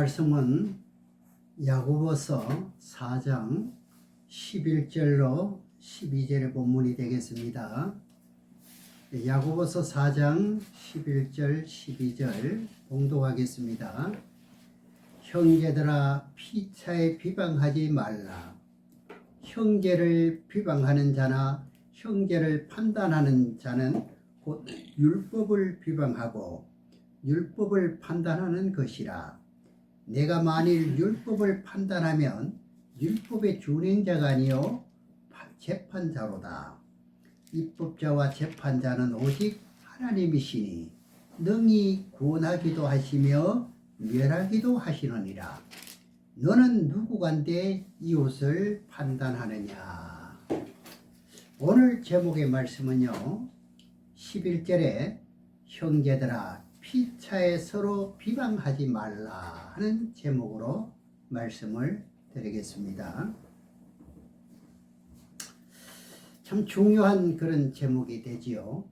말씀은 야고보서 4장 11절로 12절의 본문이 되겠습니다. 야고보서 4장 11절 12절 봉독하겠습니다. 형제들아 피차에 비방하지 말라. 형제를 비방하는 자나 형제를 판단하는 자는 곧 율법을 비방하고 율법을 판단하는 것이라. 내가 만일 율법을 판단하면 율법의 준행자가 아니요 재판자로다. 입법자와 재판자는 오직 하나님이시니 능히 구원하기도 하시며 멸하기도 하시느니라. 너는 누구간데 이웃을 판단하느냐. 오늘 제목의 말씀은요 11절에 형제들아 피차에 서로 비방하지 말라 하는 제목으로 말씀을 드리겠습니다. 참 중요한 그런 제목이 되지요.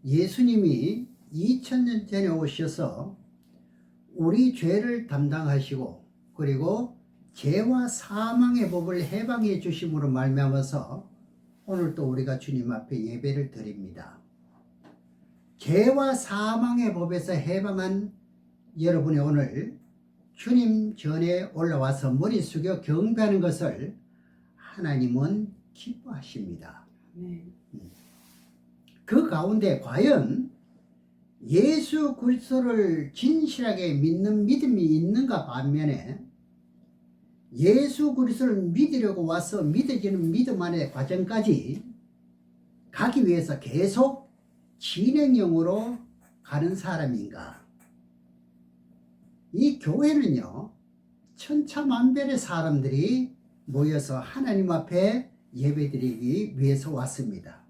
예수님이 2000년 전에 오셔서 우리 죄를 담당하시고 그리고 죄와 사망의 법을 해방해 주심으로 말미암아서 오늘 또 우리가 주님 앞에 예배를 드립니다. 죄와 사망의 법에서 해방한 여러분이 오늘 주님 전에 올라와서 머리 숙여 경배하는 것을 하나님은 기뻐하십니다. 그 가운데 과연 예수 그리스도를 진실하게 믿는 믿음이 있는가 반면에 예수 그리스도를 믿으려고 와서 믿어지는 믿음 안의 과정까지 가기 위해서 계속 진행형으로 가는 사람인가? 이 교회는요 천차만별의 사람들이 모여서 하나님 앞에 예배드리기 위해서 왔습니다.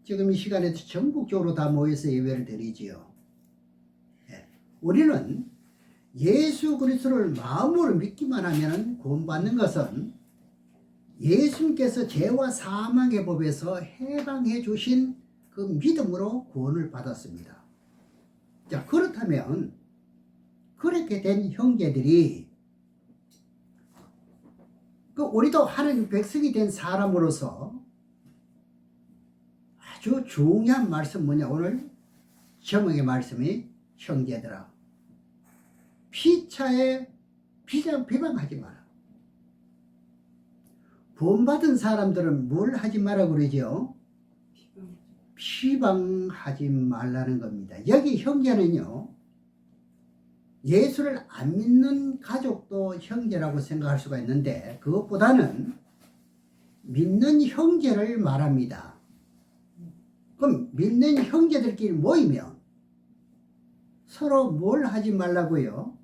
지금 이 시간에도 전국적으로 다 모여서 예배를 드리지요. 우리는 예수 그리스도를 마음으로 믿기만 하면 구원받는 것은 예수님께서 죄와 사망의 법에서 해방해 주신 그 믿음으로 구원을 받았습니다. 자, 그렇다면 그렇게 된 형제들이 우리도 하나님 백성이 된 사람으로서 아주 중요한 말씀 뭐냐, 오늘 제목의 말씀이 형제들아 피차에 비방하지 마라. 구원받은 사람들은 뭘 하지 마라 그러죠? 비방하지 말라는 겁니다. 여기 형제는요 예수를 안 믿는 가족도 형제라고 생각할 수가 있는데 그것보다는 믿는 형제를 말합니다. 그럼 믿는 형제들끼리 모이면 서로 뭘 하지 말라고요?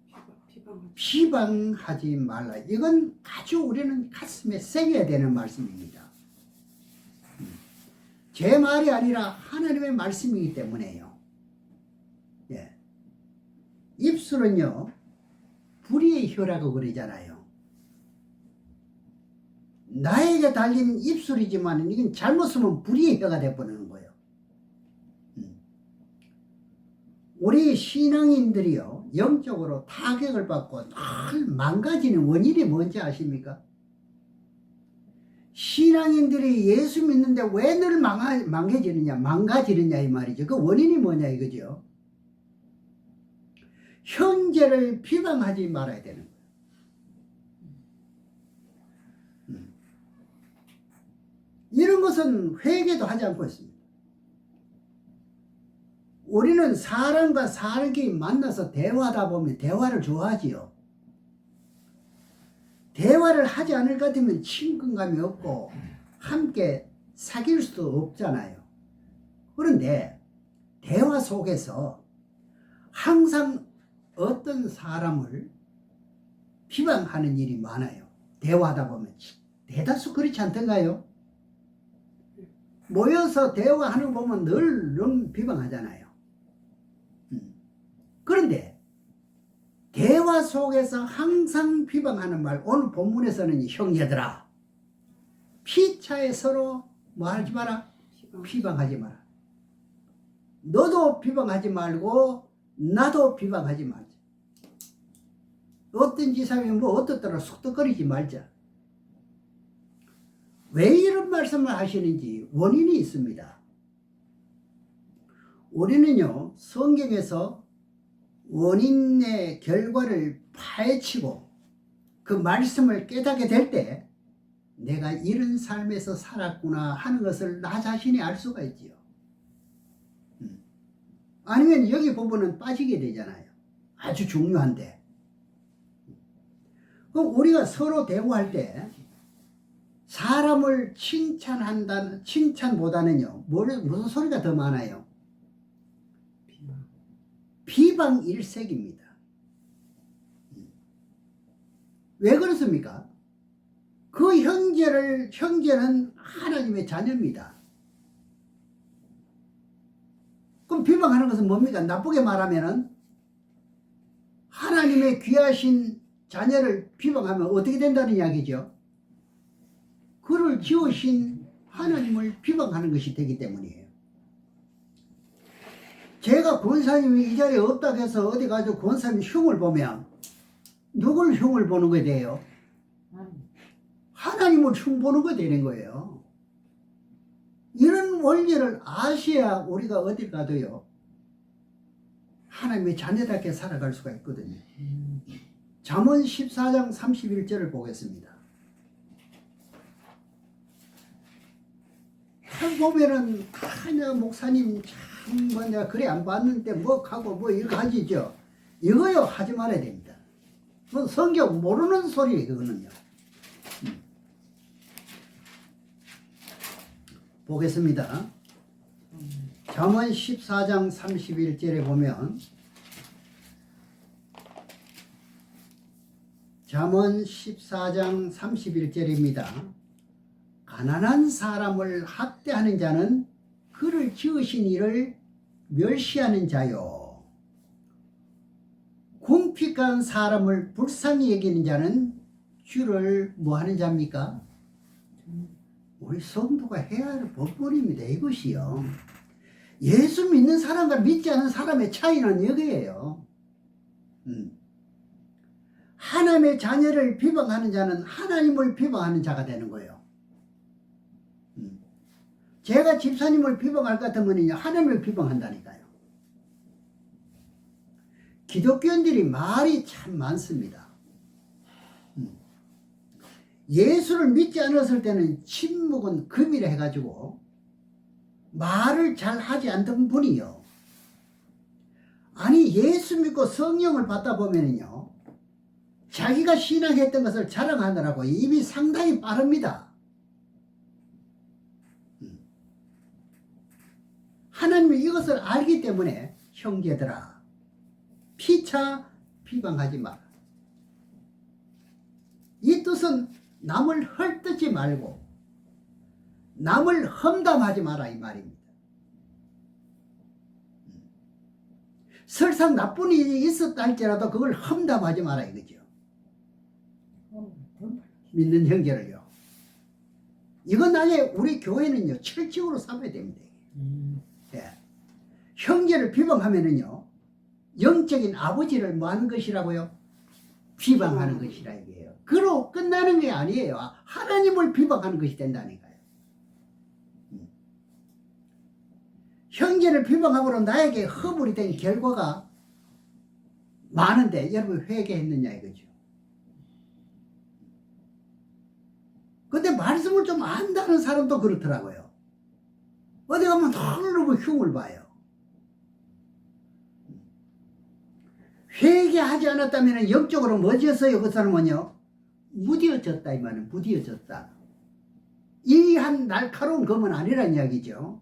비방하지 말라. 이건 아주 우리는 가슴에 새겨야 되는 말씀입니다. 제 말이 아니라 하나님의 말씀이기 때문에요. 예. 입술은요 불의의 혀라고 그러잖아요. 나에게 달린 입술이지만 이건 잘못 쓰면 불의의 혀가 되어버리는 거예요. 우리 신앙인들이요 영적으로 타격을 받고 늘 망가지는 원인이 뭔지 아십니까? 신앙인들이 예수 믿는데 왜 늘 망가지느냐 이 말이죠. 그 원인이 뭐냐 이거죠. 형제를 비방하지 말아야 되는 거예요. 이런 것은 회개도 하지 않고 있습니다. 우리는 사람과 사람끼리 만나서 대화하다 보면 대화를 좋아하지요. 대화를 하지 않을 것 같으면 친근감이 없고 함께 사귈 수도 없잖아요. 그런데 대화 속에서 항상 어떤 사람을 비방하는 일이 많아요. 대화하다 보면 대다수 그렇지 않던가요? 모여서 대화하는 거 보면 늘 비방하잖아요. 그런데 대화 속에서 항상 비방하는 말, 오늘 본문에서는 형제들아 피차에 서로 뭐 하지 마라? 비방하지 마라. 너도 비방하지 말고 나도 비방하지 말자. 어떤 지사면 뭐 어떻더라 속덕거리지 말자. 왜 이런 말씀을 하시는지 원인이 있습니다. 우리는요, 성경에서 원인의 결과를 파헤치고 그 말씀을 깨닫게 될 때 내가 이런 삶에서 살았구나 하는 것을 나 자신이 알 수가 있지요. 아니면 여기 부분은 빠지게 되잖아요. 아주 중요한데. 그럼 우리가 서로 대화할 때 사람을 칭찬보다는요, 무슨 소리가 더 많아요? 비방 일색입니다. 왜 그렇습니까? 그 형제는 하나님의 자녀입니다. 그럼 비방하는 것은 뭡니까? 나쁘게 말하면은 하나님의 귀하신 자녀를 비방하면 어떻게 된다는 이야기죠? 그를 지으신 하나님을 비방하는 것이 되기 때문이에요. 제가 권사님이 이 자리에 없다고 해서 어디 가서 권사님 흉을 보면 누굴 흉을 보는 거에 대해요? 하나님을 흉 보는 거 되는 거예요. 이런 원리를 아셔야 우리가 어딜 가도요, 하나님의 자녀답게 살아갈 수가 있거든요. 잠언 14장 31절을 보겠습니다. 보면은 그냥 목사님 참 뭐냐 그래 안 봤는데 뭐 하고 뭐 이렇게 하시죠. 이거요 하지 말아야 됩니다. 뭐 성경 모르는 소리예요 그거는요. 보겠습니다. 잠언 14장 31절에 보면 잠언 14장 31절입니다. 가난한 사람을 학대하는 자는 그를 지으신 이를 멸시하는 자요. 궁핍한 사람을 불쌍히 여기는 자는 주를 뭐하는 자입니까? 우리 성도가 해야 할 법벌입니다. 이것이요. 예수 믿는 사람과 믿지 않는 사람의 차이는 여기에요. 하나님의 자녀를 비방하는 자는 하나님을 비방하는 자가 되는 거예요. 제가 집사님을 비방할 것 같으면 하나님을 비방한다니까요. 기독교인들이 말이 참 많습니다. 예수를 믿지 않았을 때는 침묵은 금이라 해가지고 말을 잘 하지 않던 분이요. 아니 예수 믿고 성령을 받다 보면은요, 자기가 신앙했던 것을 자랑하느라고 입이 상당히 빠릅니다. 하나님이 이것을 알기 때문에 형제들아 피차 비방하지 마라. 이 뜻은 남을 헐뜯지 말고 남을 험담하지 마라 이 말입니다. 설사 나쁜 일이 있었다 할지라도 그걸 험담하지 마라 이거죠. 믿는 형제를요. 이건 나중에 우리 교회는요 철칙으로 삼아야 됩니다. 예. 형제를 비방하면은요 영적인 아버지를 뭐 하는 것이라고요? 비방하는 것이라 이게요. 그로 끝나는 게 아니에요. 하나님을 비방하는 것이 된다니까요. 형제를 비방함으로 나에게 허물이 된 결과가 많은데 여러분 회개했느냐 이거죠. 근데 말씀을 좀 안다는 사람도 그렇더라고요. 어디 가면 너무 흉을 봐요. 회개하지 않았다면 영적으로 뭐지었어요? 그 사람은요 무디어졌다 이 말은 무디어졌다. 이 한 날카로운 검은 아니란 이야기죠.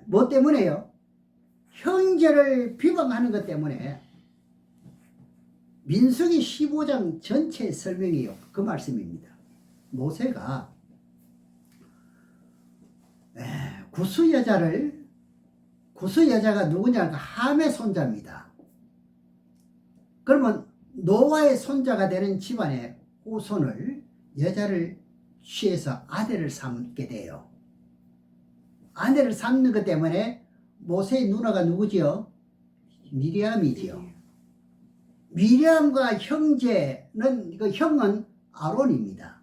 뭐 때문에요? 형제를 비방하는 것 때문에. 민수기 15장 전체 설명이요 그 말씀입니다. 모세가 구스 여자가 누구냐? 함의 손자입니다. 그러면 노아의 손자가 되는 집안의 후손을 여자를 취해서 아내를 삼게 돼요. 아내를 삼는 것 때문에 모세의 누나가 누구지요? 미리암이지요. 미리암과 형제는, 그 형은 아론입니다.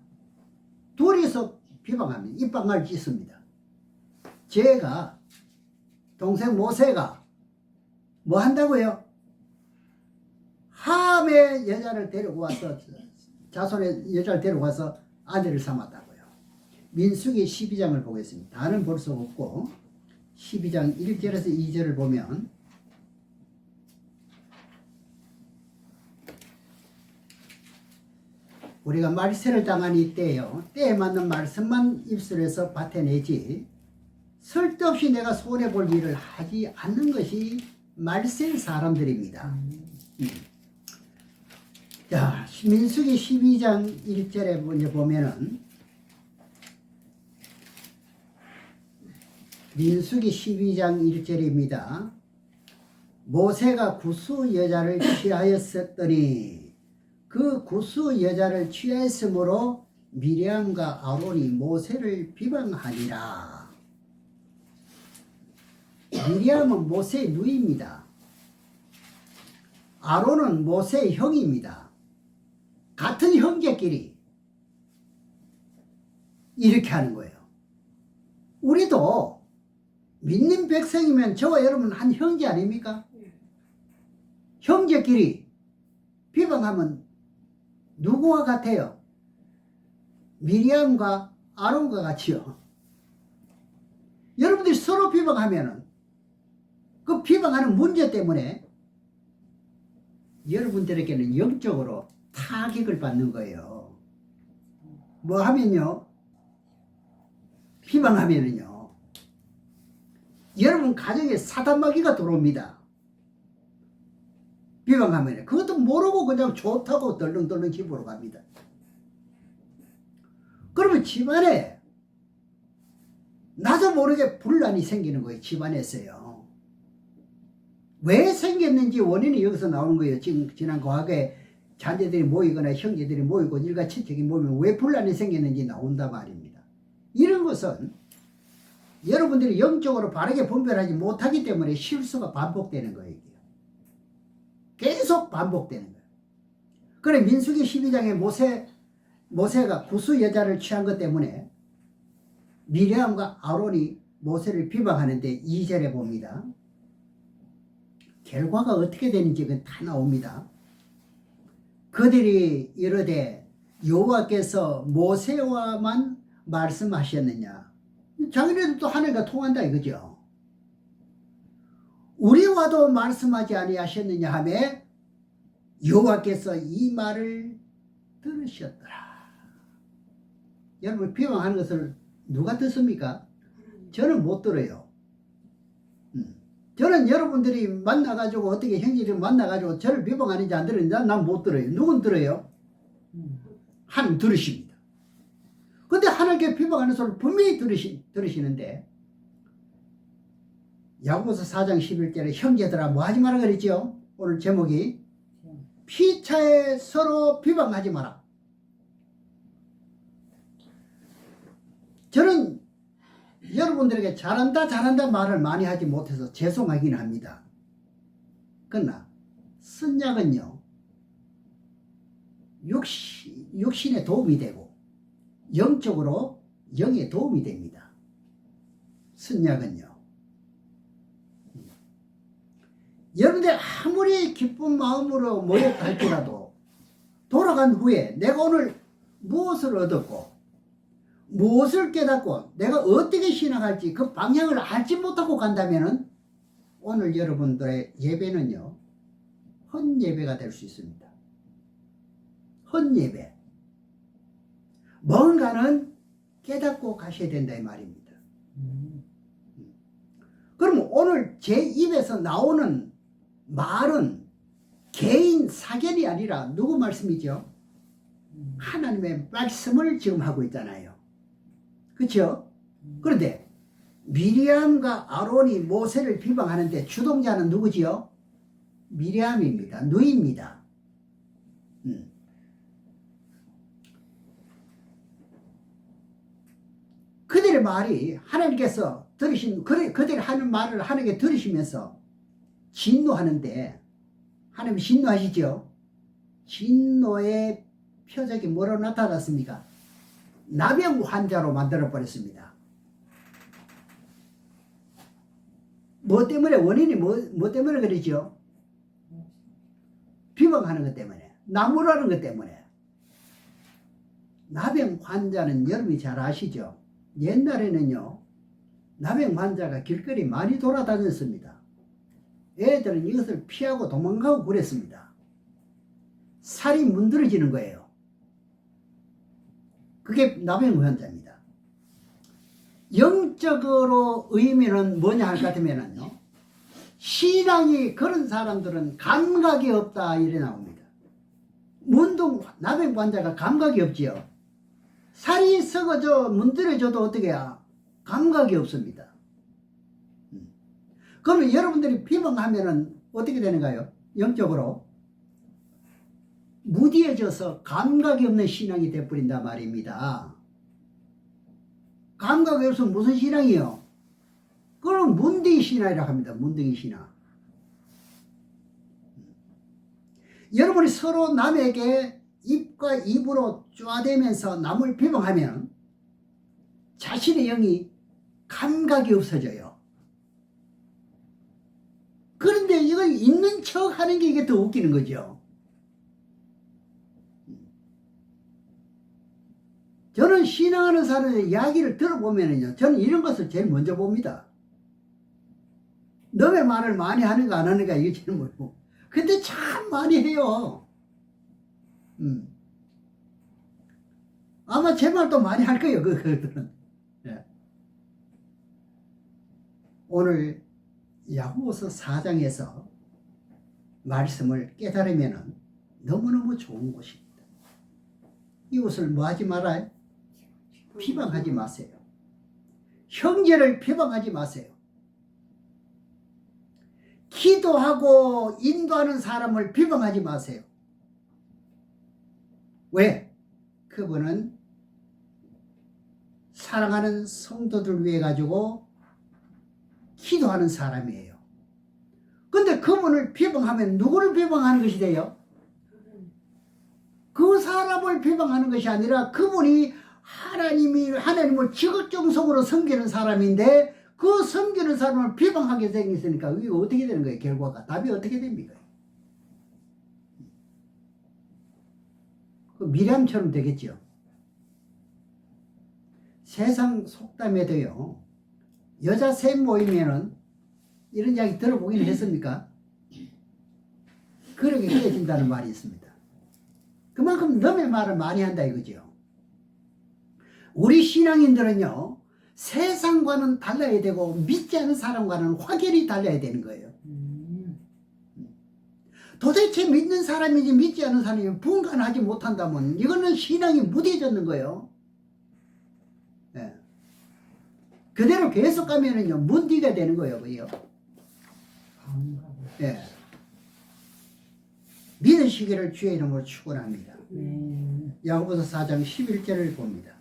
둘이서 비방합니다. 입방아를 찢습니다. 제가, 동생 모세가 뭐 한다고요? 함의 여자를 데리고 와서, 자손의 여자를 데리고 와서 아내를 삼았다고요. 민수기 12장을 보겠습니다. 다는 볼 수 없고 12장 1절에서 2절을 보면 우리가 말세를 당한 이때요, 때에 맞는 말씀만 입술에서 밭에내지 쓸데없이 내가 손해볼 일을 하지 않는 것이 말세 사람들입니다. 자, 민수기 12장 1절에 먼저 보면은, 민수기 12장 1절입니다. 모세가 구스 여자를 취하였었더니 그 구스 여자를 취하였으므로 미리암과 아론이 모세를 비방하니라. 미리암은 모세의 누이입니다. 아론은 모세의 형입니다. 같은 형제끼리 이렇게 하는 거예요. 우리도 믿는 백성이면 저와 여러분 한 형제 아닙니까? 형제끼리 비방하면 누구와 같아요? 미리암과 아론과 같이요. 여러분들이 서로 비방하면은 그 비방하는 문제 때문에 여러분들에게는 영적으로 타격을 받는 거예요. 뭐 하면요? 비방하면은요, 여러분 가정에 사단마귀가 들어옵니다. 비방하면 그것도 모르고 그냥 좋다고 덜렁덜렁 집으로 갑니다. 그러면 집안에 나도 모르게 분란이 생기는 거예요. 집안에서요. 왜 생겼는지 원인이 여기서 나오는 거예요. 지난 과거에 자녀들이 모이거나 형제들이 모이고 일가친척이 모이면 왜 분란이 생겼는지 나온다 말입니다. 이런 것은 여러분들이 영적으로 바르게 분별하지 못하기 때문에 실수가 반복되는 거예요. 계속 반복되는 거예요. 그래, 민수기 12장에 모세가 구스 여자를 취한 것 때문에 미리암과 아론이 모세를 비방하는데 2절에 봅니다. 결과가 어떻게 되는지 그건 다 나옵니다. 그들이 이르되 여호와께서 모세와만 말씀하셨느냐. 자기네들도 하늘과 통한다 이거죠. 우리와도 말씀하지 아니하셨느냐 하며 여호와께서 이 말을 들으셨더라. 여러분, 비방하는 것을 누가 듣습니까? 저는 못 들어요. 저는 여러분들이 만나가지고 어떻게 형제들이 만나가지고 저를 비방하는지 안 들으는지 난 못 들어요. 누군 들어요? 하나님 들으십니다. 근데 하나님께 비방하는 소리를 분명히 들으시는데, 야고보서 4장 11절에 형제들아 뭐 하지 마라 그랬죠? 오늘 제목이 피차에 서로 비방하지 마라. 저는 여러분들에게 잘한다 말을 많이 하지 못해서 죄송하긴 합니다. 그러나 선약은요, 육신에 도움이 되고 영적으로 영에 도움이 됩니다. 선약은요. 여러분들 아무리 기쁜 마음으로 모였다 할지라도 돌아간 후에 내가 오늘 무엇을 얻었고 무엇을 깨닫고 내가 어떻게 신앙할지 그 방향을 알지 못하고 간다면은 오늘 여러분들의 예배는요, 헛예배가 될 수 있습니다. 헛예배. 뭔가는 깨닫고 가셔야 된다 이 말입니다. 그러면 오늘 제 입에서 나오는 말은 개인 사견이 아니라 누구 말씀이죠? 하나님의 말씀을 지금 하고 있잖아요. 그렇죠? 그런데 미리암과 아론이 모세를 비방하는데 주동자는 누구지요? 미리암입니다. 누이입니다. 그들의 말이 하나님께서 그들이 하는 말을 하나님께 들으시면서 진노하는데, 하나님 진노하시죠? 진노의 표적이 뭐로 나타났습니까? 나병 환자로 만들어 버렸습니다. 뭐 때문에? 원인이 뭐 때문에 그러죠? 비방하는 것 때문에, 나무라는 것 때문에. 나병 환자는 여러분이 잘 아시죠? 옛날에는요, 나병 환자가 길거리 많이 돌아다녔습니다. 애들은 이것을 피하고 도망가고 그랬습니다. 살이 문드러지는 거예요. 그게 나병 환자입니다. 영적으로 의미는 뭐냐 할 것 같으면요, 신앙이 그런 사람들은 감각이 없다 이래 나옵니다. 나병 환자가 감각이 없지요. 살이 썩어져 문드러져도 어떻게 해야 감각이 없습니다. 그러면 여러분들이 비방하면은 어떻게 되는가요? 영적으로 무디해져서 감각이 없는 신앙이 되어버린다 말입니다. 감각이 없으면 무슨 신앙이요? 그럼 문둥이 신앙이라고 합니다. 문둥이 신앙. 여러분이 서로 남에게 입과 입으로 쪼아대면서 남을 비방하면 자신의 영이 감각이 없어져요. 그런데 이걸 있는 척 하는 게 이게 더 웃기는 거죠. 저는 신앙하는 사람의 이야기를 들어보면요, 저는 이런 것을 제일 먼저 봅니다. 너의 말을 많이 하는가 안 하는가 이게 제일 모르고. 근데 참 많이 해요. 아마 제 말도 많이 할 거예요, 그들은. 네. 오늘 야고보서 4장에서 말씀을 깨달으면 너무너무 좋은 곳입니다. 이곳을 뭐 하지 말아요? 비방하지 마세요. 형제를 비방하지 마세요. 기도하고 인도하는 사람을 비방하지 마세요. 왜? 그분은 사랑하는 성도들 위해 가지고 기도하는 사람이에요. 근데 그분을 비방하면 누구를 비방하는 것이 돼요? 그 사람을 비방하는 것이 아니라 그분이 하나님을 지극정성으로 섬기는 사람인데 그 섬기는 사람을 비방하게 생겼으니까 이게 어떻게 되는 거예요? 결과가 답이 어떻게 됩니까? 그 미람처럼 되겠죠. 세상 속담에도요, 여자 셋 모이면은 이런 이야기 들어보긴 했습니까? 그렇게 깨진다는 말이 있습니다. 그만큼 너의 말을 많이 한다 이거죠. 우리 신앙인들은요, 세상과는 달라야 되고 믿지 않은 사람과는 확연히 달라야 되는 거예요. 도대체 믿는 사람인지 믿지 않은 사람이 분간하지 못한다면 이거는 신앙이 무뎌졌는 거예요. 네. 그대로 계속 가면은요, 문디가 되는 거예요. 그요. 네. 믿으시기를 주의 이름으로 축원합니다. 야고보서 4장 11절을 봅니다.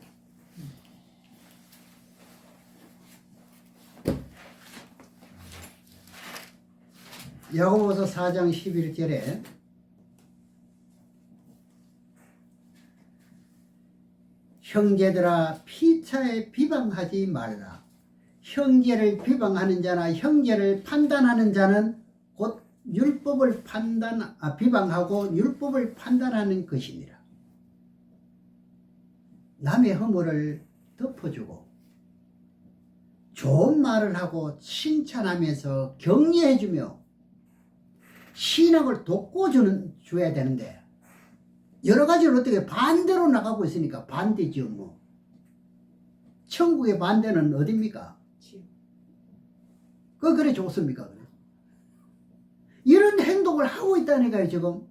야고보서 4장 11절에 형제들아 피차에 비방하지 말라. 형제를 비방하는 자나 형제를 판단하는 자는 곧 율법을 비방하고 율법을 판단하는 것이니라. 남의 허물을 덮어주고 좋은 말을 하고 칭찬하면서 격려해주며 신앙을 돋궈줘야 되는데 여러 가지로 어떻게 반대로 나가고 있으니까 반대죠. 뭐 천국의 반대는 어딥니까? 그래 좋습니까? 그래? 이런 행동을 하고 있다니까요 지금.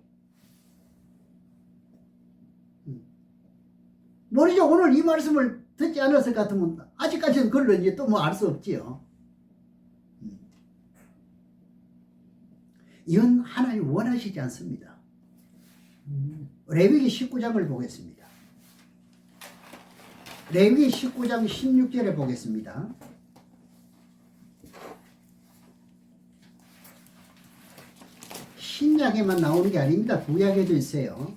모르죠. 오늘 이 말씀을 듣지 않았을 것 같으면 아직까지는 그런지 또 뭐 알 수 없지요. 이건 하나님 원하시지 않습니다. 레위기 19장을 보겠습니다. 레위기 19장 16절에 보겠습니다. 신약 신약에만 나오는 게 아닙니다. 구약에도 있어요.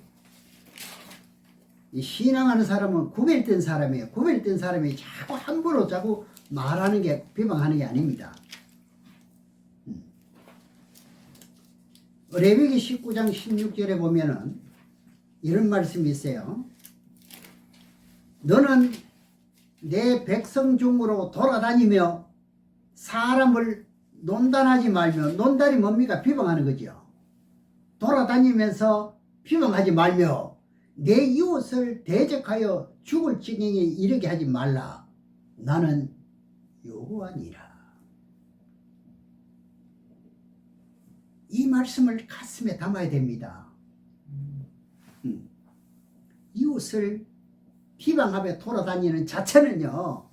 이 신앙하는 사람은 구별된 사람이에요. 구별된 사람이 자꾸 함부로 자꾸 말하는 게 비방하는 게 아닙니다. 레위기 19장 16절에 보면은 이런 말씀이 있어요. 너는 내 백성 중으로 돌아다니며 사람을 논단하지 말며, 논단이 뭡니까? 비방하는 거죠. 돌아다니면서 비방하지 말며 내 이웃을 대적하여 죽을 지경에 이르게 하지 말라. 나는 여호와니라. 이 말씀을 가슴에 담아야 됩니다. 이웃을 비방하며 돌아다니는 자체는요,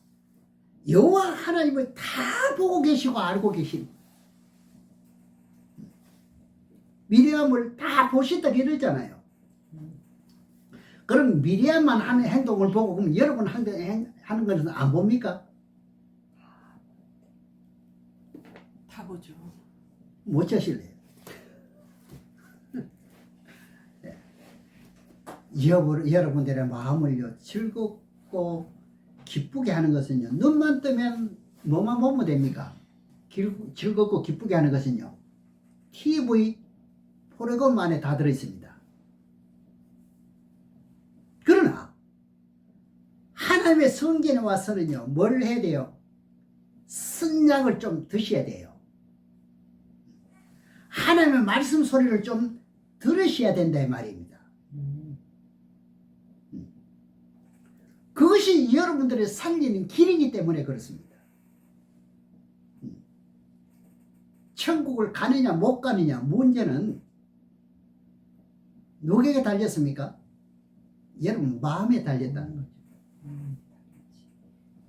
여호와 하나님을 다 보고 계시고 알고 계신, 미리암을 다 보신다 이러잖아요. 그럼 미리암만 하는 행동을 보고 그럼 여러분 하는 것은 안 봅니까? 다 보죠. 못 자실래요? 여러분들의 마음을요, 즐겁고 기쁘게 하는 것은요, 눈만 뜨면 뭐만 보면 됩니까? 즐겁고 기쁘게 하는 것은요, TV 프로그램 안에 다 들어있습니다. 그러나 하나님의 성전에 와서는요, 뭘 해야 돼요? 선약을 좀 드셔야 돼요. 하나님의 말씀 소리를 좀 들으셔야 된다 이 말입니다. 그것이 여러분들의 살리는 길이기 때문에 그렇습니다. 천국을 가느냐 못 가느냐 문제는 누구에게 달렸습니까? 여러분 마음에 달렸다는 거죠.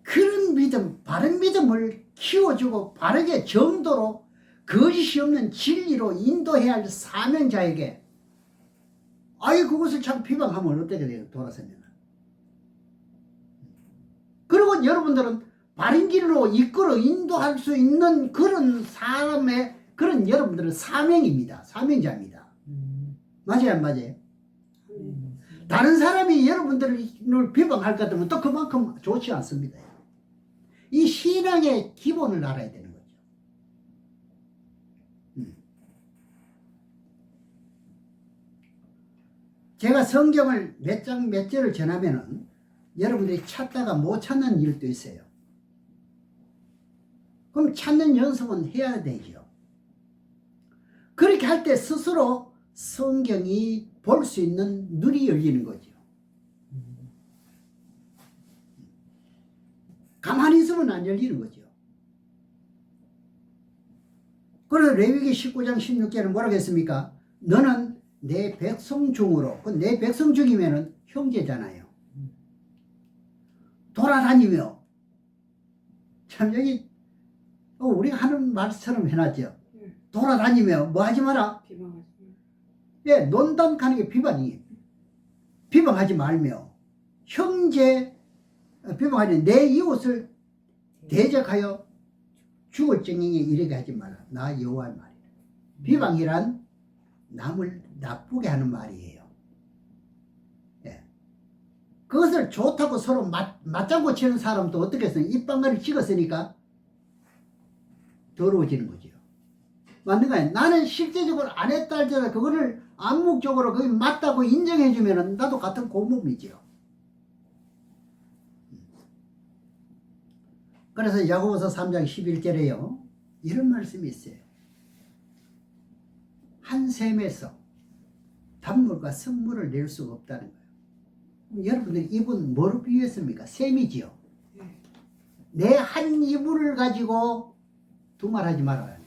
그런 믿음, 바른 믿음을 키워주고 바르게 정도로 거짓이 없는 진리로 인도해야 할 사명자에게 아예 그것을 참 비방하면 어떻게 돼요? 돌아서면. 그리고 여러분들은 바른 길로 이끌어 인도할 수 있는 그런 사람의 그런 여러분들은 사명입니다. 사명자입니다. 맞아요, 안 맞아요? 다른 사람이 여러분들을 비방할 것 같으면 또 그만큼 좋지 않습니다. 이 신앙의 기본을 알아야 되는 거죠. 제가 성경을 몇 장 몇 절을 전하면은 여러분들이 찾다가 못 찾는 일도 있어요. 그럼 찾는 연습은 해야 되죠. 그렇게 할 때 스스로 성경이 볼 수 있는 눈이 열리는 거죠. 가만히 있으면 안 열리는 거죠. 그래서 레위기 19장 16절은 뭐라고 했습니까? 너는 내 백성 중으로, 내 백성 중이면은 형제잖아요. 돌아다니며, 참 여기 우리가 하는 말처럼 해놨죠. 돌아다니며 뭐 하지 마라? 비방하지. 예, 논단하는 게 비방이에요. 비방하지 말며 형제 비방하니 내 이웃을 대적하여 죽을 지경에 이르게 하지 말라. 나 여호와의 말이라. 비방이란 남을 나쁘게 하는 말이에요. 예. 그것을 좋다고 서로 맞장구 치는 사람도 어떻게 했어요? 입방아를 찍었으니까 더러워지는 거죠. 맞는 거예요. 나는 실제적으로 안 했다 할지라도 그거를 암묵적으로 그게 맞다고 인정해주면 나도 같은 고몸이죠. 그래서 야고보서 3장 11절에요. 이런 말씀이 있어요. 한 샘에서 단물과 성물을 낼 수가 없다는 거예요. 여러분들 이분 뭐로 비유했습니까? 샘이지요. 내 한 이불을 가지고 두말하지 말아요.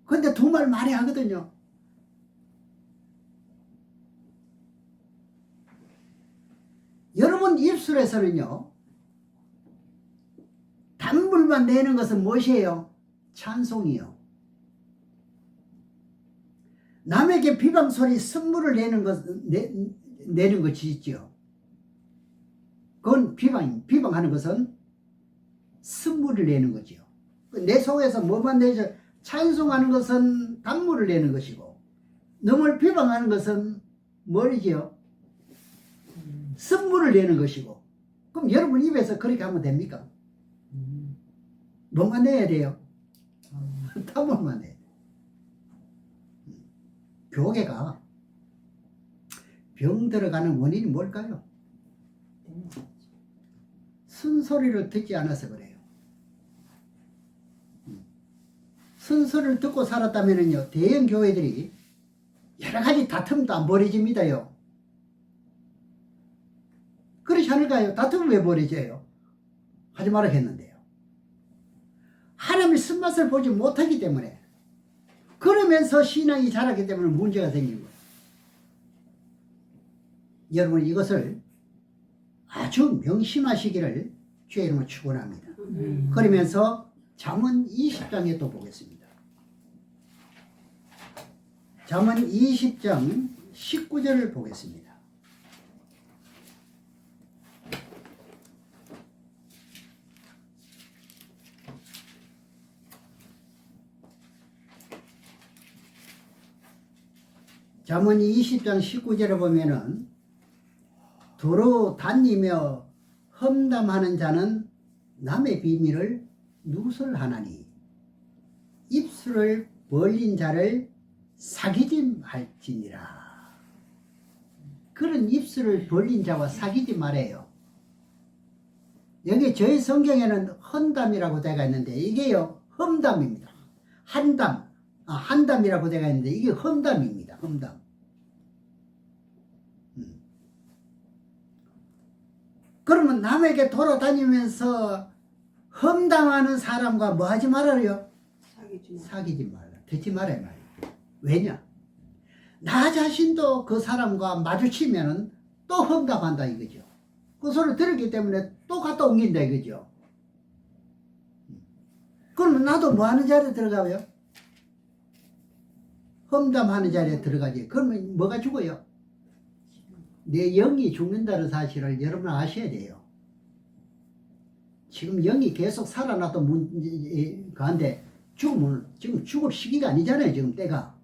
근데 두말 많이 하거든요. 여러분 입술에서는요, 단물만 내는 것은 무엇이에요? 찬송이요. 남에게 비방소리, 선물을 내는 것이 있죠. 그건 비방하는 것은 선물을 내는 거죠. 내 속에서 뭐만 내죠? 찬송하는 것은 단물을 내는 것이고 너를 비방하는 것은 뭐지요? 선물을 내는 것이고. 그럼 여러분 입에서 그렇게 하면 됩니까? 뭐만 내야 돼요? 단물만 내야 돼요. 교계가 병 들어가는 원인이 뭘까요? 순소리를 듣지 않아서 그래요. 순소리를 듣고 살았다면요, 대형 교회들이 여러 가지 다툼도 안 벌어집니다요. 그렇지 않을까요? 다툼은 왜 벌어져요? 하지 말라 했는데요. 하나님의 쓴맛을 보지 못하기 때문에, 그러면서 신앙이 자랐기 때문에 문제가 생긴 거예요. 여러분, 이것을 아주 명심하시기를 주의 이름으로 축원합니다. 그러면서 잠언 20장에 또 보겠습니다. 잠언 20장 19절을 보겠습니다. 잠언 20장 19절에 보면은 도로 다니며 험담하는 자는 남의 비밀을 누설하나니 입술을 벌린 자를 사귀지 말지니라. 그런 입술을 벌린 자와 사귀지 말아요. 여기 저희 성경에는 헌담이라고 되어 있는데 이게요 험담입니다. 한담이라고 되어 있는데 이게 험담입니다. 험담. 그러면 남에게 돌아다니면서 험담하는 사람과 뭐 하지 말아요? 사귀지 말라. 듣지 말아야 말이야. 왜냐? 나 자신도 그 사람과 마주치면 또 험담한다 이거죠. 그 소리를 들었기 때문에 또 갔다 옮긴다 이거죠. 그러면 나도 뭐 하는 자리에 들어가요? 험담하는 자리에 들어가지. 그러면 뭐가 죽어요? 내 영이 죽는다는 사실을 여러분 아셔야 돼요. 지금 영이 계속 살아나도 가는데 죽으면 지금 죽을 시기가 아니잖아요. 지금 때가.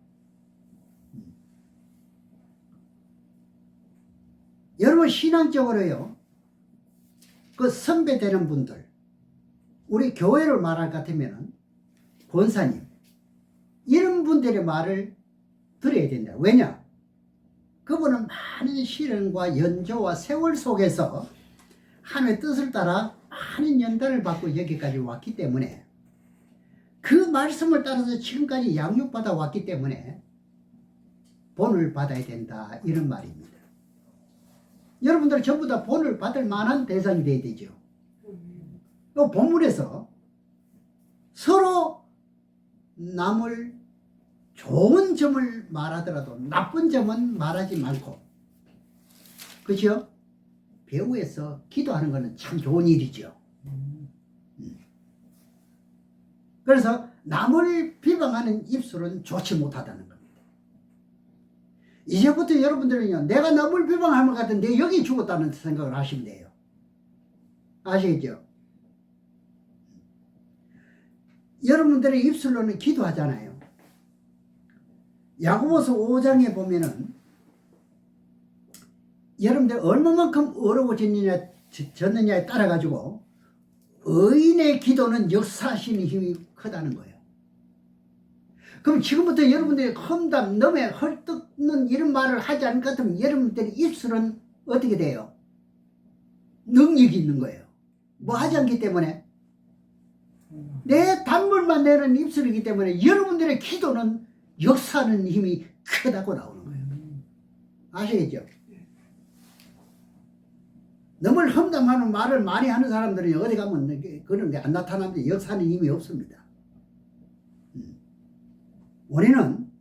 여러분 신앙적으로요. 그 선배되는 분들, 우리 교회를 말할 것 같으면 권사님 이런 분들의 말을 들어야 된다. 왜냐? 그분은 많은 시련과 연조와 세월 속에서 하나님의 뜻을 따라 많은 연단을 받고 여기까지 왔기 때문에 그 말씀을 따라서 지금까지 양육받아 왔기 때문에 본을 받아야 된다 이런 말입니다. 여러분들 전부 다 본을 받을 만한 대상이 돼야 되죠. 이 본문에서 서로 남을 좋은 점을 말하더라도 나쁜 점은 말하지 말고, 그렇죠? 배후에서 기도하는 것은 참 좋은 일이죠. 그래서 남을 비방하는 입술은 좋지 못하다는 겁니다. 이제부터 여러분들은요, 내가 남을 비방하는 것 같은데 여기 죽었다는 생각을 하시면 돼요. 아시겠죠? 여러분들의 입술로는 기도하잖아요. 야고보서 5장에 보면은 여러분들 얼마만큼 어려워졌느냐에 따라 가지고 의인의 기도는 역사하시는 힘이 크다는 거예요. 그럼 지금부터 여러분들이 험담, 넘에 헐뜯는 이런 말을 하지 않을 것 같으면 여러분들의 입술은 어떻게 돼요? 능력이 있는 거예요. 뭐 하지 않기 때문에 내 단물만 내는 입술이기 때문에 여러분들의 기도는 역사하는 힘이 크다고 나오는 거예요. 아시겠죠? 너무 험담하는 말을 많이 하는 사람들은 어디 가면 그런 게 안 나타나는데 역사하는 힘이 없습니다. 우리는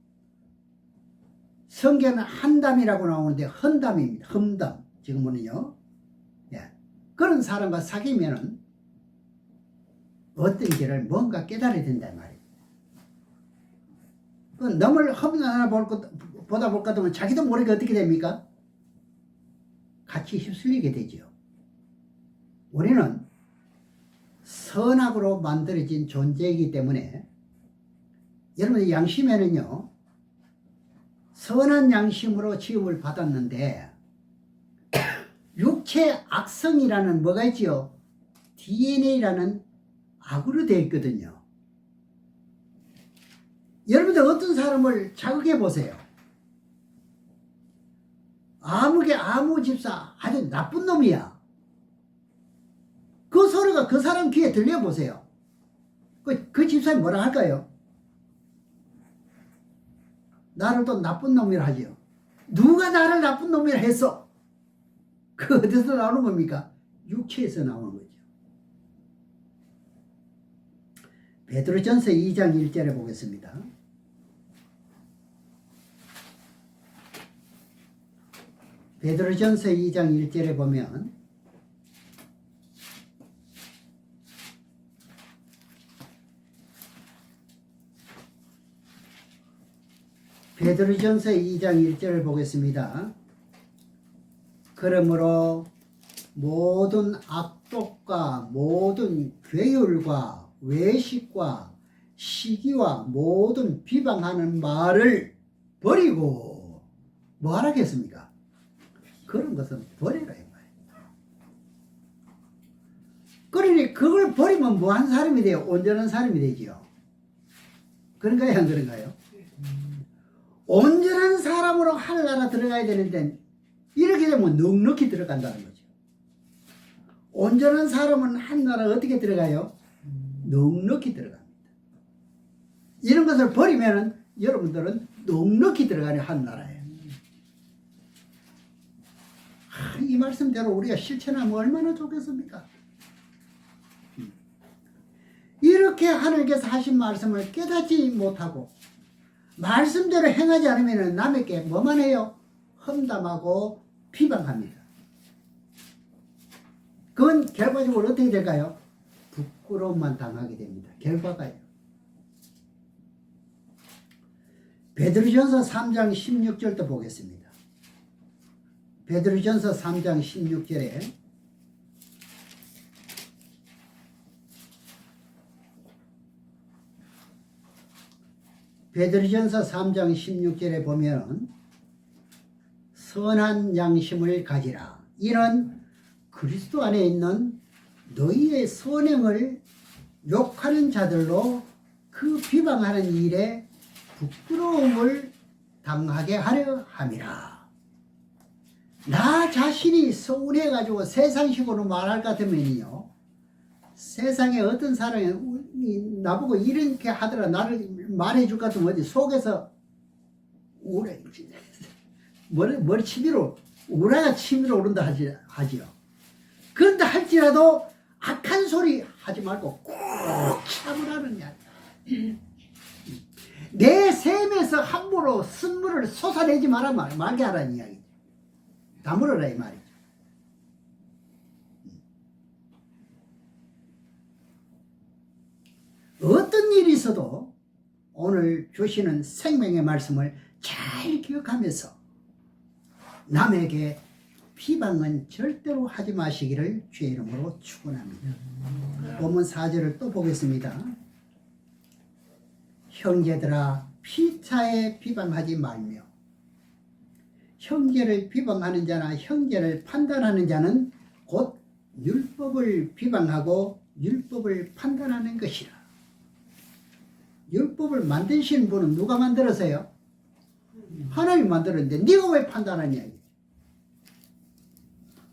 성경은 한담이라고 나오는데 헌담입니다. 험담. 지금은요. 예. 그런 사람과 사귀면은 어떤 길을 뭔가 깨달아야 된단 말이에요. 너무 험담하나 보다 볼 것 같으면 자기도 모르게 어떻게 됩니까? 같이 휩쓸리게 되죠. 우리는 선악으로 만들어진 존재이기 때문에 여러분 양심에는요 선한 양심으로 지음을 받았는데 육체 악성이라는 뭐가 있지요? DNA라는 악으로 되어 있거든요. 여러분들 어떤 사람을 자극해 보세요. 아무 집사 아주 나쁜 놈이야. 그 소리가 그 사람 귀에 들려보세요. 그 집사님 뭐라 할까요? 나를 또 나쁜 놈이라 하지요. 누가 나를 나쁜 놈이라 했어? 그 어디서 나오는 겁니까? 육체에서 나오는 거죠. 베드로전서 2장 1절에 보겠습니다. 베드로전서 2장 1절에 보면 베드로전서 2장 1절을 보겠습니다. 그러므로 모든 악독과 모든 괴율과 외식과 시기와 모든 비방하는 말을 버리고 뭐 하라겠습니까? 그런 것은 버리라 이 말이에요. 그러니 그걸 버리면 뭐 한 사람이 돼요? 온전한 사람이 되지요. 그런가요? 안 그런가요? 온전한 사람으로 하늘나라 들어가야 되는데 이렇게 되면 넉넉히 들어간다는 거죠. 온전한 사람은 하늘나라 어떻게 들어가요? 넉넉히 들어갑니다. 이런 것을 버리면 여러분들은 넉넉히 들어가는 하늘나라예요. 이 말씀대로 우리가 실천하면 얼마나 좋겠습니까? 이렇게 하나님께서 하신 말씀을 깨닫지 못하고 말씀대로 행하지 않으면 남에게 뭐만 해요? 험담하고 비방합니다. 그건 결과적으로 어떻게 될까요? 부끄러움만 당하게 됩니다. 결과가요. 베드로전서 3장 16절도 보겠습니다. 베드로전서 3장 16절에 베드로전서 3장 16절에 보면 선한 양심을 가지라. 이는 그리스도 안에 있는 너희의 선행을 욕하는 자들로 그 비방하는 일에 부끄러움을 당하게 하려 함이라. 나 자신이 서운해가지고 세상식으로 말할 것 같으면요, 세상에 어떤 사람이 나보고 이렇게 하더라 나를 말해줄 것 같으면 어디 속에서 우울해 머리 치밀어 우라가 치밀어 오른다 하지요. 그런다 할지라도 악한 소리 하지 말고 꼭 참으라는 이야기야. 내 셈에서 함부로 쓴물을 솟아내지 말게 하라는 이야기죠. 다물어라 이 말이죠. 어떤 일이 있어도 오늘 주시는 생명의 말씀을 잘 기억하면서 남에게 비방은 절대로 하지 마시기를 주의 이름으로 축원합니다. 본문 4절을 또 보겠습니다. 형제들아 피차에 비방하지 말며 형제를 비방하는 자나 형제를 판단하는 자는 곧 율법을 비방하고 율법을 판단하는 것이라. 율법을 만드신 분은 누가 만들었어요? 하나님이 만들었는데 네가 왜 판단하냐?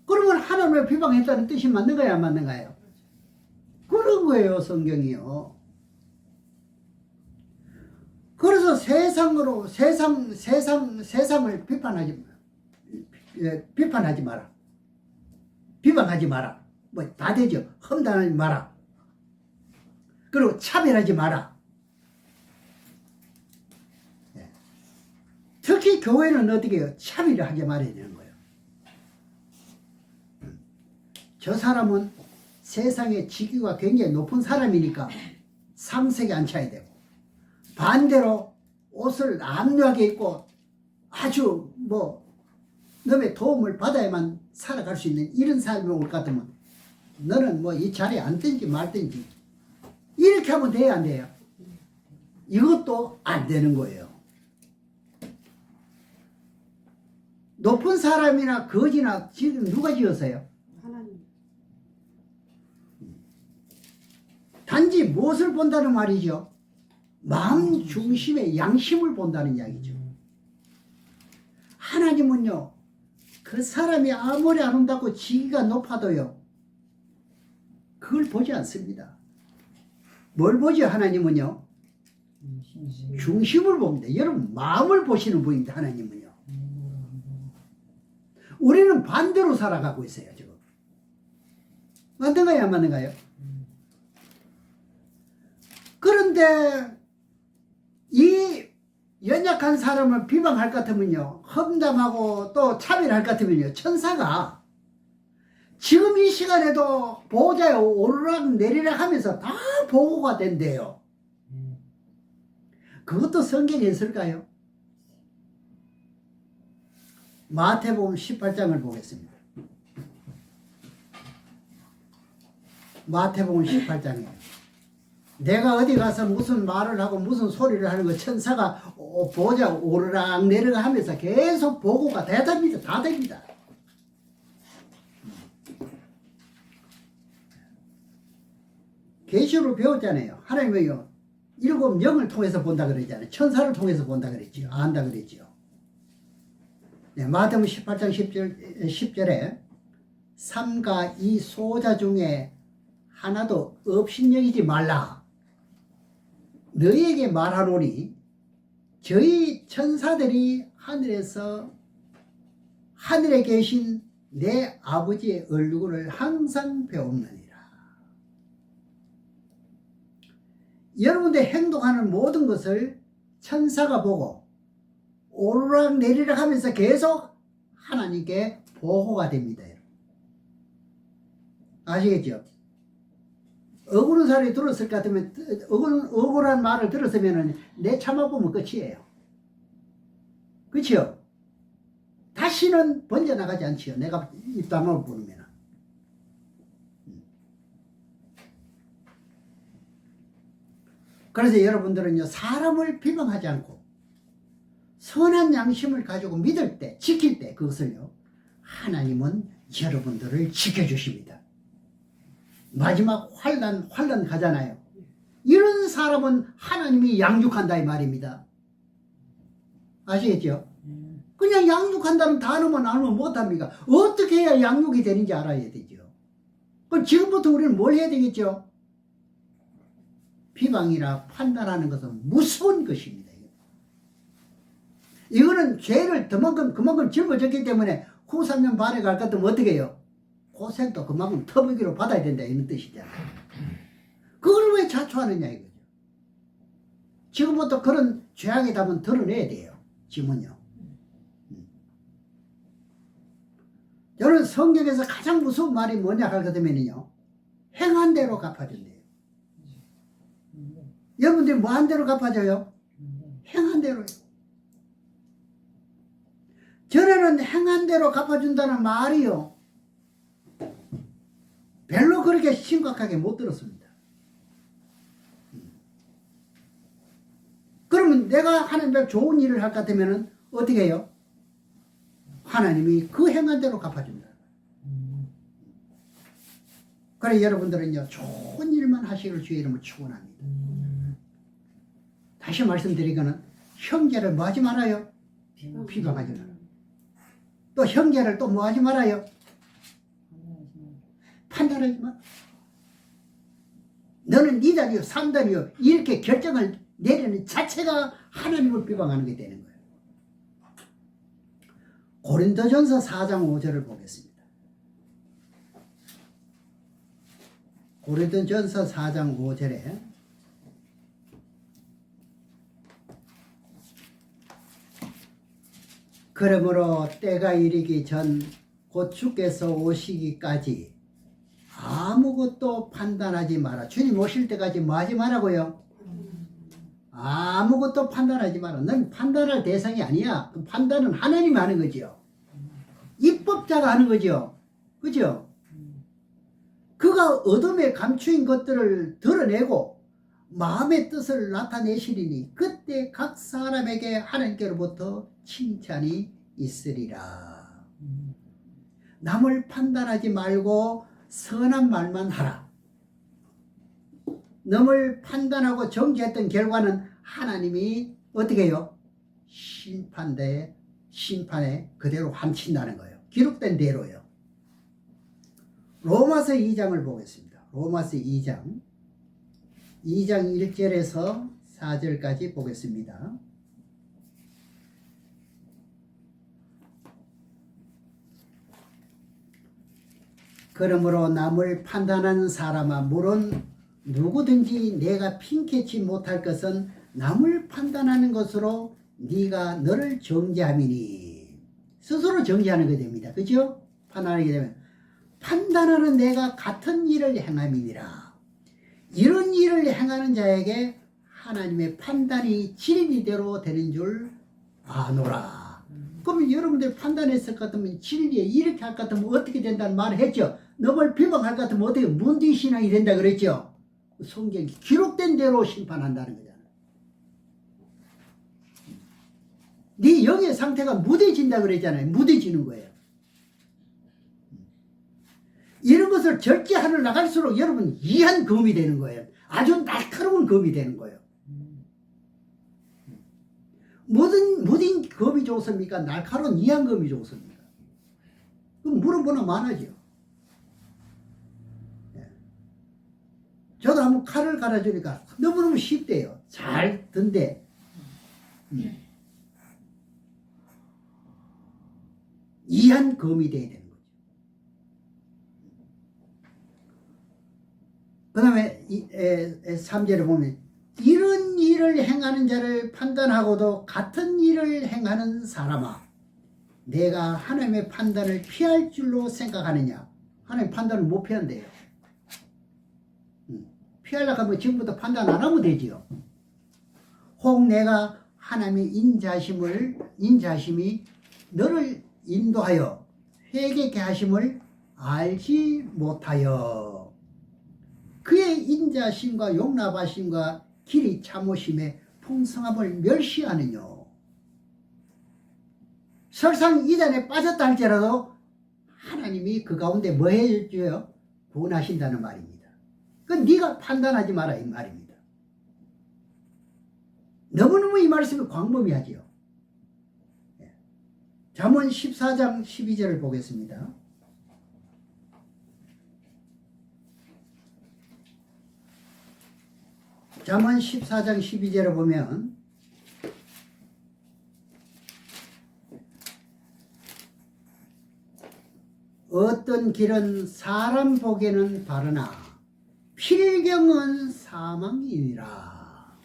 그러면 하나님을 비방했다는 뜻이 맞는 거야 안 맞는 거예요? 그런 거예요 성경이요. 그래서 세상을 비판하지 마라. 비방하지 마라. 뭐 다 되죠. 험담하지 마라. 그리고 차별하지 마라. 특히 교회는 어떻게 해요? 차별을 하지 말아야 되는 거예요. 저 사람은 세상의 직위가 굉장히 높은 사람이니까 상색에 앉혀야 되고, 반대로 옷을 압류하게 입고 아주 뭐 남의 도움을 받아야만 살아갈 수 있는 이런 삶이 올 것 같으면 너는 뭐 이 자리에 앉든지 말든지 이렇게 하면 돼야 안 돼요? 이것도 안 되는 거예요. 높은 사람이나 거지나 지금 누가 지었어요? 하나님. 단지 무엇을 본다는 말이죠? 마음 중심의 양심을 본다는 이야기죠. 하나님은요, 그 사람이 아무리 아름답고 지위가 높아도요, 그걸 보지 않습니다. 뭘 보죠, 하나님은요? 중심을 봅니다. 여러분, 마음을 보시는 분입니다, 하나님은요. 우리는 반대로 살아가고 있어요, 지금. 맞는가요, 안 맞는가요? 그런데 이 연약한 사람을 비방할 것 같으면요, 험담하고 또 차별할 것 같으면요, 천사가 지금 이 시간에도 보호자에 오르락 내리락 하면서 다 보호가 된대요. 그것도 성경에 있을까요? 마태복음 18장을 보겠습니다. 마태복음 18장에 내가 어디 가서 무슨 말을 하고 무슨 소리를 하는 거 천사가 보호자 오르락 내리락 하면서 계속 보고가 다 됩니다. 다 됩니다. 계시로 배웠잖아요. 하나님은요, 7영을 통해서 본다 그랬잖아요. 천사를 통해서 본다 그랬죠. 안다 그랬죠. 네, 마태복음 18장 10절에 삼가 이 소자 중에 하나도 업신여기지 말라. 너희에게 말하노니 저희 천사들이 하늘에 계신 내 아버지의 얼굴을 항상 배웁느니라. 여러분들 행동하는 모든 것을 천사가 보고 오르락 내리락 하면서 계속 하나님께 보호가 됩니다. 아시겠죠? 억울한 소리 들었을 것 같으면, 억울한 말을 들었으면 내 참아보면 끝이에요. 그치요? 다시는 번져나가지 않지요. 내가 입 다물어 부르면. 그래서 여러분들은요, 사람을 비방하지 않고 선한 양심을 가지고 믿을 때, 지킬 때 그것을요, 하나님은 여러분들을 지켜주십니다. 마지막 환난 가잖아요. 이런 사람은 하나님이 양육한다 이 말입니다. 아시겠죠? 그냥 양육한다는 단어만 알면 못합니까? 어떻게 해야 양육이 되는지 알아야 되죠. 그럼 지금부터 우리는 뭘 해야 되겠죠? 비방이나 판단하는 것은 무서운 것입니다. 이거는 죄를 그만큼 짊어졌기 때문에 후 3년 반에 갈 것 같으면 어떻게 해요? 고생도 그만큼 터부기로 받아야 된다 이런 뜻이잖아요. 그걸 왜 자초하느냐 이거죠. 지금부터 그런 죄악의 답은 드러내야 돼요. 지금은요. 저는 성경에서 가장 무서운 말이 뭐냐 할 것 같으면요, 행한 대로 갚아준대요. 여러분들이 뭐 한 대로 갚아줘요? 행한 대로요. 전에는 행한 대로 갚아준다는 말이요, 별로 그렇게 심각하게 못 들었습니다. 그러면 내가 하나님께 좋은 일을 할 것 같으면 어떻게 해요? 하나님이 그 행한 대로 갚아준다. 그래 여러분들은요, 좋은 일만 하시기를 주의 이름으로 축원합니다. 다시 말씀드리거는 형제를 뭐 하지 말아요? 비방하지 말아요. 또 형제를 또 뭐 하지 말아요? 판단하지 마. 너는 이단이요 3단이요 이렇게 결정을 내리는 자체가 하나님을 비방하는 게 되는 거예요. 고린도전서 4장 5절을 보겠습니다. 고린도전서 4장 5절에 그러므로 때가 이르기 전 곧 주께서 오시기까지 아무것도 판단하지 마라. 주님 오실 때까지 뭐 하지 말라고요? 아무것도 판단하지 마라. 넌 판단할 대상이 아니야. 그 판단은 하나님이 하는 거지요. 입법자가 하는 거죠. 그죠? 그가 어둠에 감추인 것들을 드러내고 마음의 뜻을 나타내시리니 그때 각 사람에게 하나님께로부터 칭찬이 있으리라. 남을 판단하지 말고 선한 말만 하라. 남을 판단하고 정죄했던 결과는 하나님이 어떻게 해요? 심판에 그대로 함친다는 거예요. 기록된 대로요. 로마서 2장을 보겠습니다. 로마서 2장 1절에서 4절까지 보겠습니다. 그러므로 남을 판단하는 사람아, 물론 누구든지 내가 핑계치 못할 것은 남을 판단하는 것으로 네가 너를 정죄함이니. 스스로 정죄하는 게 됩니다. 그죠? 판단하게 되면 판단하는 내가 같은 일을 행함이니라. 이런 일을 행하는 자에게 하나님의 판단이 진리대로 되는 줄 아노라. 그러면 여러분들 판단했을 것 같으면 진리에 이렇게 할 것 같으면 어떻게 된다는 말을 했죠. 너를 비방할 것 같으면 어떻게 문디신앙이 된다 그랬죠. 성경이 기록된 대로 심판한다는 거잖아요. 네 영의 상태가 무뎌진다 그랬잖아요. 무뎌지는 거예요. 이런 것을 절제하러 나갈수록 여러분 이한 검이 되는 거예요. 아주 날카로운 검이 되는 거예요. 무딘 검이 좋습니까? 날카로운 이한 검이 좋습니까? 그럼 물어보나 많아죠. 저도 한번 칼을 갈아주니까 너무너무 쉽대요. 잘 든대. 이한 검이 돼야 되는 거죠. 그 다음에 3절에 보면 이런 일을 행하는 자를 판단하고도 같은 일을 행하는 사람아, 내가 하나님의 판단을 피할 줄로 생각하느냐. 하나님 판단을 못 피한대요. 피하려고 하면 지금부터 판단 안 하면 되지요. 혹 내가 하나님의 인자심이 너를 인도하여 회개케 하심을 알지 못하여 그의 인자심과 용납하심과 길이 참으심의 풍성함을 멸시하느냐. 설상 이단에 빠졌다 할지라도 하나님이 그 가운데 뭐 해줘요? 구원하신다는 말입니다. 그건 네가 판단하지 마라 이 말입니다. 너무너무 이 말씀이 광범위하지요. 잠언 14장 12절을 보겠습니다. 잠언 14장 12절을 보면 어떤 길은 사람 보기에는 바르나 필경은 사망이니라.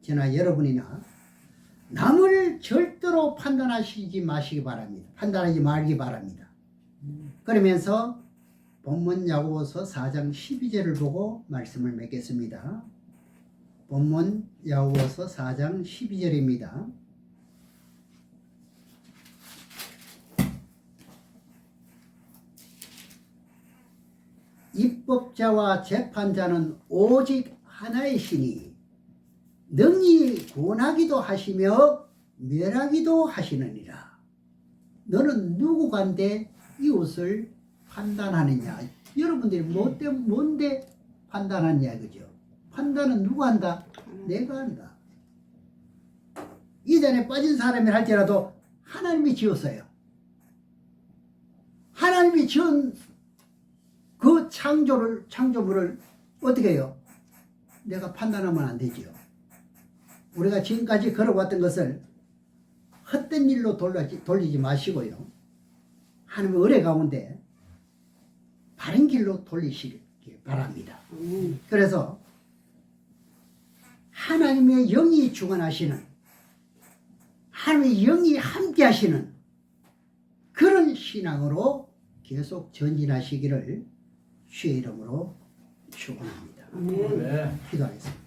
저나 여러분이나 남을 절대로 판단하시지 마시기 바랍니다. 판단하지 말기 바랍니다. 그러면서 본문 야고보서 4장 12절을 보고 말씀을 맺겠습니다. 본문 야고보서 4장 12절입니다. 입법자와 재판자는 오직 하나이시니 능히 구원하기도 하시며 멸하기도 하시느니라. 너는 누구간데 이웃을 판단하느냐. 여러분들이 뭔데 판단하느냐 그죠? 판단은 누가 한다? 내가 한다. 이전에 빠진 사람이 할지라도 하나님이 지었어요. 하나님이 지은 그 창조물을 어떻게 해요? 내가 판단하면 안 되지요. 우리가 지금까지 걸어왔던 것을 헛된 일로 돌리지 마시고요. 하나님의 은혜 가운데 바른 길로 돌리시기 바랍니다. 그래서 하나님의 영이 주관하시는, 하나님의 영이 함께 하시는 그런 신앙으로 계속 전진하시기를 주의 이름으로 축원합니다. 아멘. 기도하겠습니다.